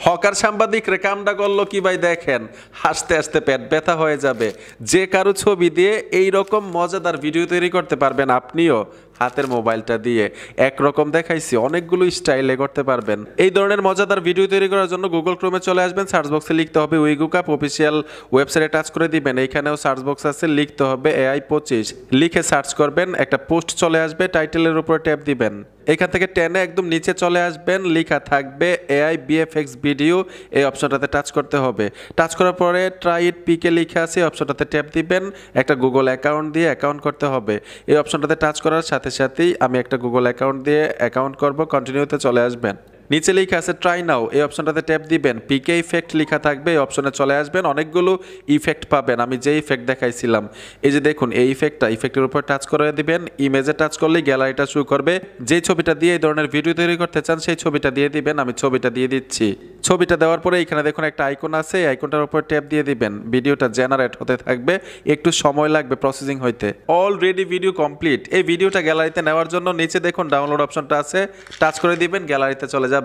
Hawker সাংবাদিক রে কামডা করলো কি ভাই দেখেন, হাসতে হাসতে পেট ব্যথা হয়ে যাবে। যে কারো ছবি দিয়ে এই রকম মজাদার ভিডিও তৈরি করতে পারবেন আপনিও হাতের মোবাইলটা দিয়ে। একরকম দেখাইছি, অনেকগুলো স্টাইলে করতে পারবেন। এই ধরনের মজাদার ভিডিও তৈরি করার জন্য গুগল ক্রোমে চলে আসবেন, সার্চ বক্সে লিখতে হবে উইগুকাপ অফিসিয়াল, ওয়েবসাইটে টাচ করে দিবেন। এইখানেও সার্চ বক্স আছে, লিখতে হবে AI25, লিখে সার্চ করবেন, একটা পোস্ট চলে আসবে, টাইটেলের উপরে ট্যাপ দিবেন। এখান থেকে টেনে একদম নিচে চলে আসবেন, লেখা থাকবে AI VFX ভিডিও, এই অপশনটাতে টাচ করতে হবে। টাচ করার পরে ট্রাই ইট পিকে লেখা আছে, অপশনটাতে ট্যাপ দিবেন। একটা গুগল অ্যাকাউন্ট দিয়ে অ্যাকাউন্ট করতে হবে। এই অপশনটাতে টাচ করার সাথে সাথেই আমি একটা গুগল অ্যাকাউন্ট দিয়ে অ্যাকাউন্ট করব, কন্টিনিউতে চলে আসবেন। নিচে লেখা আছে ট্রাই নাও, এই অপশনটাতে ট্যাপ দিবেন। পিকে ইফেক্ট লেখা থাকবে, এই অপশনে চলে আসবেন। অনেকগুলো ইফেক্ট পাবেন, আমি যে ইফেক্ট দেখাইছিলাম এই যে দেখুন এই ইফেক্টের উপর টাচ করে দিবেন। ইমেজে টাচ করলেই গ্যালারিটা শো করবে। যে ছবিটা দিয়ে এই ধরনের ভিডিও তৈরি করতে চান সেই ছবিটা দিয়ে দিবেন। আমি ছবিটা দিয়ে দিচ্ছি। ছবিটা দেওয়ার পরে এখানে দেখুন একটা আইকন আছে, এই আইকনটার উপর ট্যাপ দিয়ে দিবেন। ভিডিওটা জেনারেট হতে থাকবে, একটু সময় লাগবে প্রসেসিং হইতে। Already video complete. এই ভিডিওটা গ্যালারিতে নেওয়ার জন্য নিচে দেখুন ডাউনলোড অপশনটা আছে, টাচ করে দিবেন, গ্যালারিতে চলে যাবে।